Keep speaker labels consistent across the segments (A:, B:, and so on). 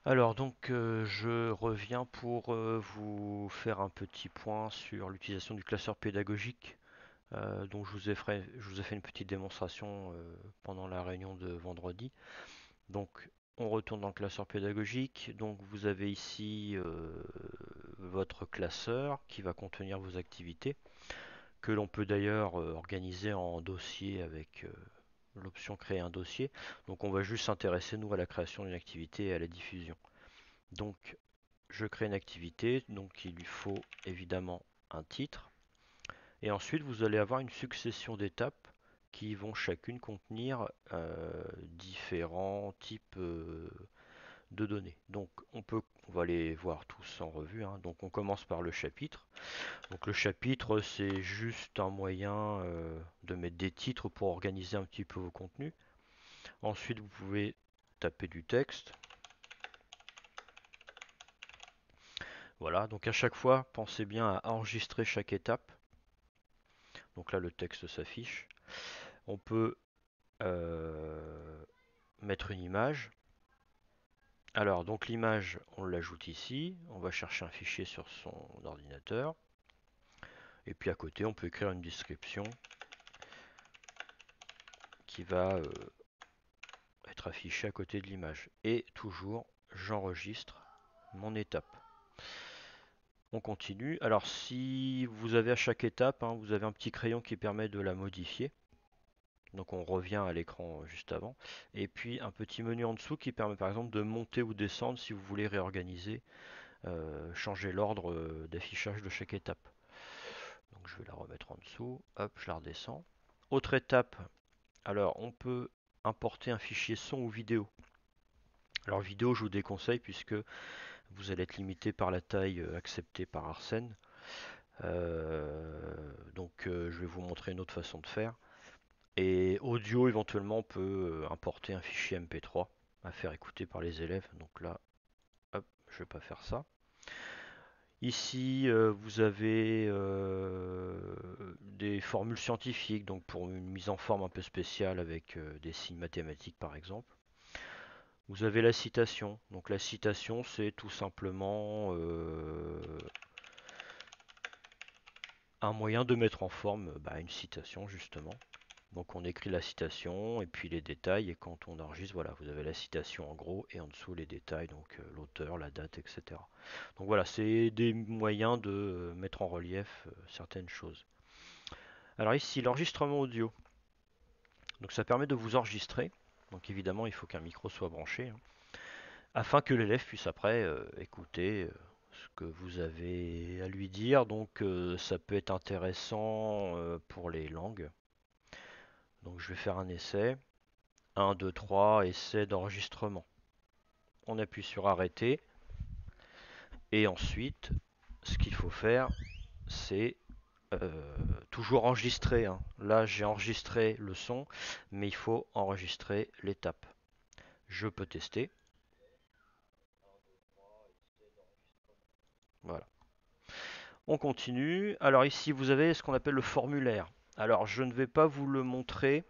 A: Alors donc je reviens pour vous faire un petit point sur l'utilisation du classeur pédagogique dont je vous ai fait une petite démonstration pendant la réunion de vendredi. Donc on retourne dans le classeur pédagogique. Donc vous avez ici votre classeur qui va contenir vos activités, que l'on peut d'ailleurs organiser en dossier avec l'option créer un dossier. Donc on va juste s'intéresser nous à la création d'une activité et à la diffusion. Donc je crée une activité, donc il lui faut évidemment un titre. Et ensuite, vous allez avoir une succession d'étapes qui vont chacune contenir différents types de données. Donc on va les voir tous en revue, hein. Donc on commence par le chapitre. Donc le chapitre, c'est juste un moyen de mettre des titres pour organiser un petit peu vos contenus. Ensuite, vous pouvez taper du texte. Voilà, donc à chaque fois, pensez bien à enregistrer chaque étape. Donc là, le texte s'affiche. On peut euh, mettre une image. Alors, donc l'image, on l'ajoute ici. On va chercher un fichier sur son ordinateur. Et puis à côté, on peut écrire une description qui va être affichée à côté de l'image. Et toujours, j'enregistre mon étape. On continue. Alors, si vous avez à chaque étape, hein, vous avez un petit crayon qui permet de la modifier. Donc on revient à l'écran juste avant. Et puis un petit menu en dessous qui permet par exemple de monter ou descendre si vous voulez réorganiser, changer l'ordre d'affichage de chaque étape. Donc je vais la remettre en dessous. Hop, je la redescends. Autre étape, alors on peut importer un fichier son ou vidéo. Alors vidéo, je vous déconseille puisque vous allez être limité par la taille acceptée par Arsène. Je vais vous montrer une autre façon de faire. Et audio, éventuellement, on peut importer un fichier MP3 à faire écouter par les élèves. Donc là, hop, je ne vais pas faire ça. Ici, vous avez des formules scientifiques, donc pour une mise en forme un peu spéciale avec des signes mathématiques par exemple. Vous avez la citation. Donc la citation, c'est tout simplement un moyen de mettre en forme une citation justement. Donc on écrit la citation et puis les détails et quand on enregistre, voilà, vous avez la citation en gros et en dessous les détails, donc l'auteur, la date, etc. Donc voilà, c'est des moyens de mettre en relief certaines choses. Alors ici, l'enregistrement audio. Donc ça permet de vous enregistrer. Donc évidemment, il faut qu'un micro soit branché, hein, afin que l'élève puisse après écouter ce que vous avez à lui dire. Donc ça peut être intéressant pour les langues. Donc je vais faire un essai. 1, 2, 3, essai d'enregistrement. On appuie sur arrêter et ensuite ce qu'il faut faire c'est toujours enregistrer, hein. Là j'ai enregistré le son mais il faut enregistrer l'étape. Je peux tester. Voilà. On continue. Alors ici vous avez ce qu'on appelle le formulaire. Alors je ne vais pas vous le montrer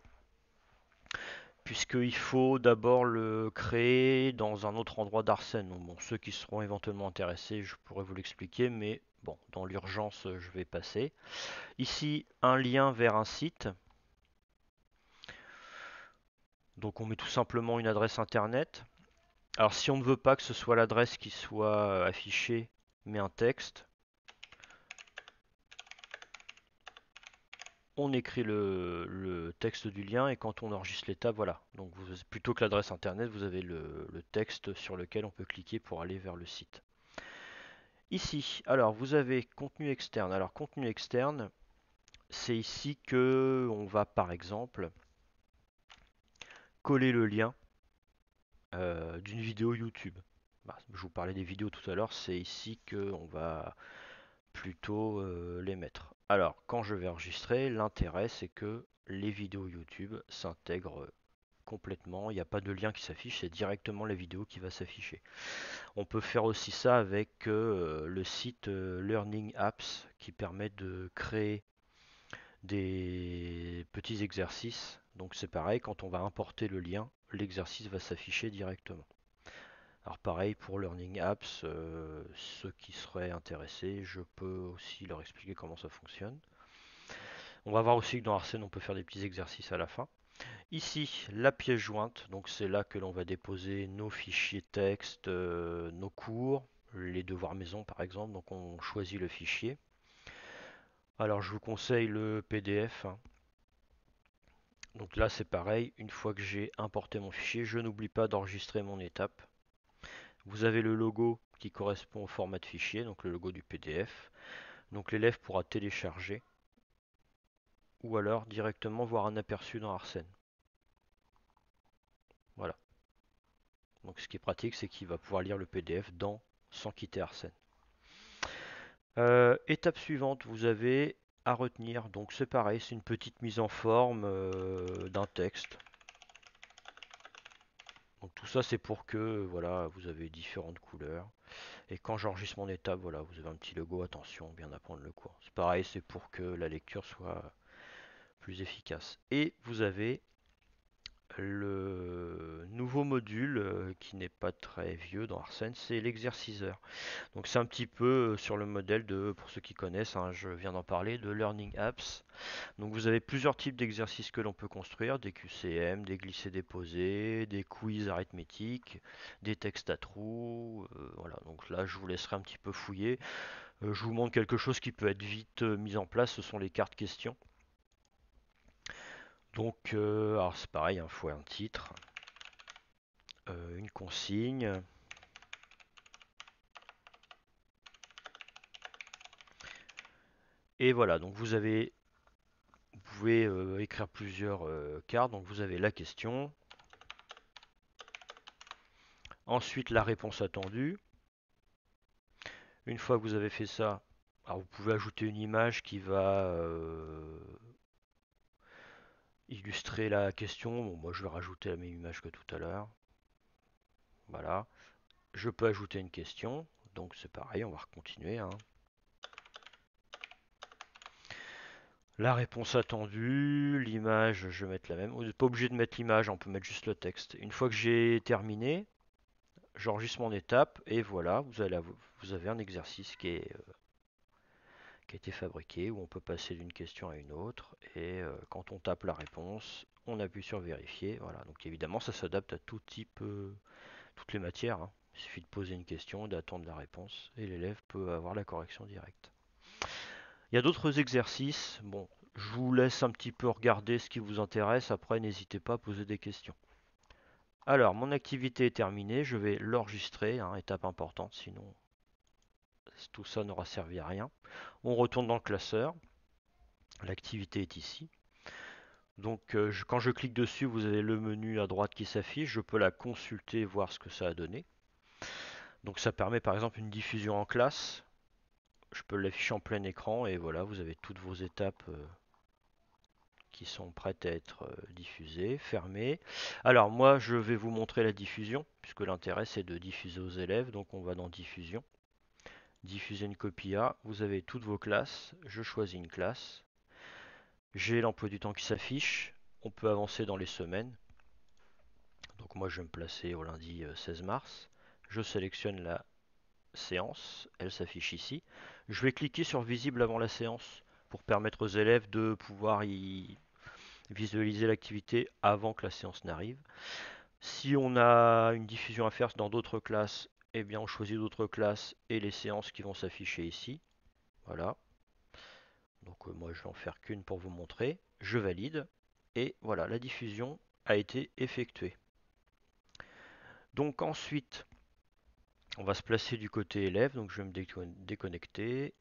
A: puisqu'il faut d'abord le créer dans un autre endroit d'Arsène. Bon, ceux qui seront éventuellement intéressés, je pourrais vous l'expliquer, mais bon, dans l'urgence, je vais passer. Ici, un lien vers un site. Donc on met tout simplement une adresse internet. Alors si on ne veut pas que ce soit l'adresse qui soit affichée, mais un texte, on écrit le texte du lien et quand on enregistre l'étape, voilà. Donc plutôt que l'adresse internet, vous avez le texte sur lequel on peut cliquer pour aller vers le site. Ici, alors vous avez contenu externe. Alors contenu externe, c'est ici que on va par exemple coller le lien d'une vidéo YouTube. Je vous parlais des vidéos tout à l'heure, c'est ici que on va plutôt les mettre. Alors quand je vais enregistrer, l'intérêt c'est que les vidéos YouTube s'intègrent complètement, il n'y a pas de lien qui s'affiche, c'est directement la vidéo qui va s'afficher. On peut faire aussi ça avec le site Learning Apps qui permet de créer des petits exercices. Donc c'est pareil, quand on va importer le lien, l'exercice va s'afficher directement. Alors pareil pour Learning Apps, ceux qui seraient intéressés, je peux aussi leur expliquer comment ça fonctionne. On va voir aussi que dans Arsène, on peut faire des petits exercices à la fin. Ici, la pièce jointe, donc c'est là que l'on va déposer nos fichiers texte, nos cours, les devoirs maison par exemple, donc on choisit le fichier. Alors je vous conseille le PDF, hein. Donc là c'est pareil, une fois que j'ai importé mon fichier, je n'oublie pas d'enregistrer mon étape. Vous avez le logo qui correspond au format de fichier, donc le logo du PDF. Donc l'élève pourra télécharger ou alors directement voir un aperçu dans Arsène. Voilà. Donc ce qui est pratique, c'est qu'il va pouvoir lire le PDF sans quitter Arsène. Étape suivante, vous avez à retenir. Donc c'est pareil, c'est une petite mise en forme d'un texte. Donc tout ça c'est pour que voilà, vous avez différentes couleurs. Et quand j'enregistre mon étape, voilà, vous avez un petit logo, attention, bien apprendre le cours. C'est pareil, c'est pour que la lecture soit plus efficace. Et vous avez le nouveau module qui n'est pas très vieux dans Arsène, c'est l'exerciceur. Donc c'est un petit peu sur le modèle de, pour ceux qui connaissent, hein, je viens d'en parler, de Learning Apps. Donc vous avez plusieurs types d'exercices que l'on peut construire, des QCM, des glissés-déposés, des quiz arithmétiques, des textes à trous. Voilà, donc là je vous laisserai un petit peu fouiller. Je vous montre quelque chose qui peut être vite mis en place, ce sont les cartes questions. Donc alors c'est pareil, il faut un titre, une consigne. Et voilà, donc vous pouvez écrire plusieurs cartes. Donc vous avez la question, ensuite la réponse attendue. Une fois que vous avez fait ça, alors vous pouvez ajouter une image qui va illustrer la question. Bon, moi je vais rajouter la même image que tout à l'heure. Voilà. Je peux ajouter une question. Donc c'est pareil, on va continuer, hein. La réponse attendue, l'image, je vais mettre la même. Vous n'êtes pas obligé de mettre l'image, on peut mettre juste le texte. Une fois que j'ai terminé, j'enregistre mon étape et voilà, vous avez un exercice qui a été fabriqué où on peut passer d'une question à une autre et quand on tape la réponse, on appuie sur vérifier. Voilà, donc évidemment ça s'adapte à tout type, toutes les matières, hein. Il suffit de poser une question, d'attendre la réponse et l'élève peut avoir la correction directe. Il y a d'autres exercices. Bon, je vous laisse un petit peu regarder ce qui vous intéresse. Après, n'hésitez pas à poser des questions. Alors, mon activité est terminée. Je vais l'enregistrer, hein, étape importante, sinon tout ça n'aura servi à rien. On retourne dans le classeur. L'activité est ici. Donc, quand je clique dessus, vous avez le menu à droite qui s'affiche. Je peux la consulter, voir ce que ça a donné. Donc, ça permet par exemple une diffusion en classe. Je peux l'afficher en plein écran et voilà, vous avez toutes vos étapes qui sont prêtes à être diffusées, fermées. Alors moi je vais vous montrer la diffusion, puisque l'intérêt c'est de diffuser aux élèves, donc on va dans diffusion, diffuser une copie A, vous avez toutes vos classes, je choisis une classe, j'ai l'emploi du temps qui s'affiche, on peut avancer dans les semaines, donc moi je vais me placer au lundi 16 mars, je sélectionne la séance, elle s'affiche ici, je vais cliquer sur visible avant la séance pour permettre aux élèves de pouvoir y visualiser l'activité avant que la séance n'arrive. Si on a une diffusion à faire dans d'autres classes, eh bien on choisit d'autres classes et les séances qui vont s'afficher ici. Voilà. Donc moi je vais en faire qu'une pour vous montrer. Je valide. Et voilà, la diffusion a été effectuée. Donc ensuite, on va se placer du côté élève. Donc je vais me déconnecter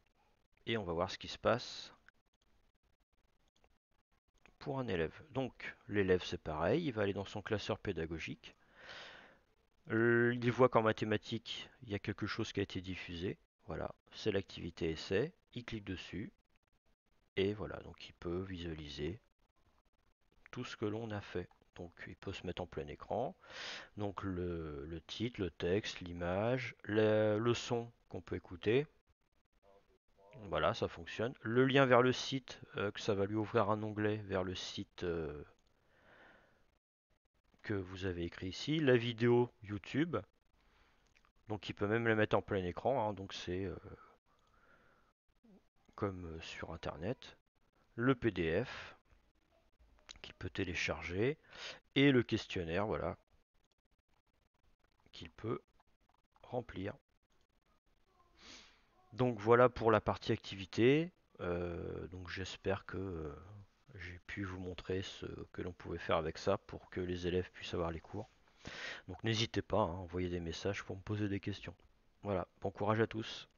A: et on va voir ce qui se passe pour un élève. Donc l'élève c'est pareil, il va aller dans son classeur pédagogique. Il voit qu'en mathématiques, il y a quelque chose qui a été diffusé. Voilà, c'est l'activité essai. Il clique dessus et voilà, donc il peut visualiser tout ce que l'on a fait. Donc il peut se mettre en plein écran. Donc le titre, le texte, l'image, le son qu'on peut écouter. Voilà, ça fonctionne. Le lien vers le site, que ça va lui ouvrir un onglet vers le site que vous avez écrit ici. La vidéo YouTube. Donc il peut même les mettre en plein écran, hein, donc c'est comme sur internet. Le PDF qu'il peut télécharger et le questionnaire, voilà, qu'il peut remplir. Donc voilà pour la partie activité. Donc j'espère que j'ai pu vous montrer ce que l'on pouvait faire avec ça pour que les élèves puissent avoir les cours. Donc n'hésitez pas à envoyer des messages pour me poser des questions. Voilà, bon courage à tous.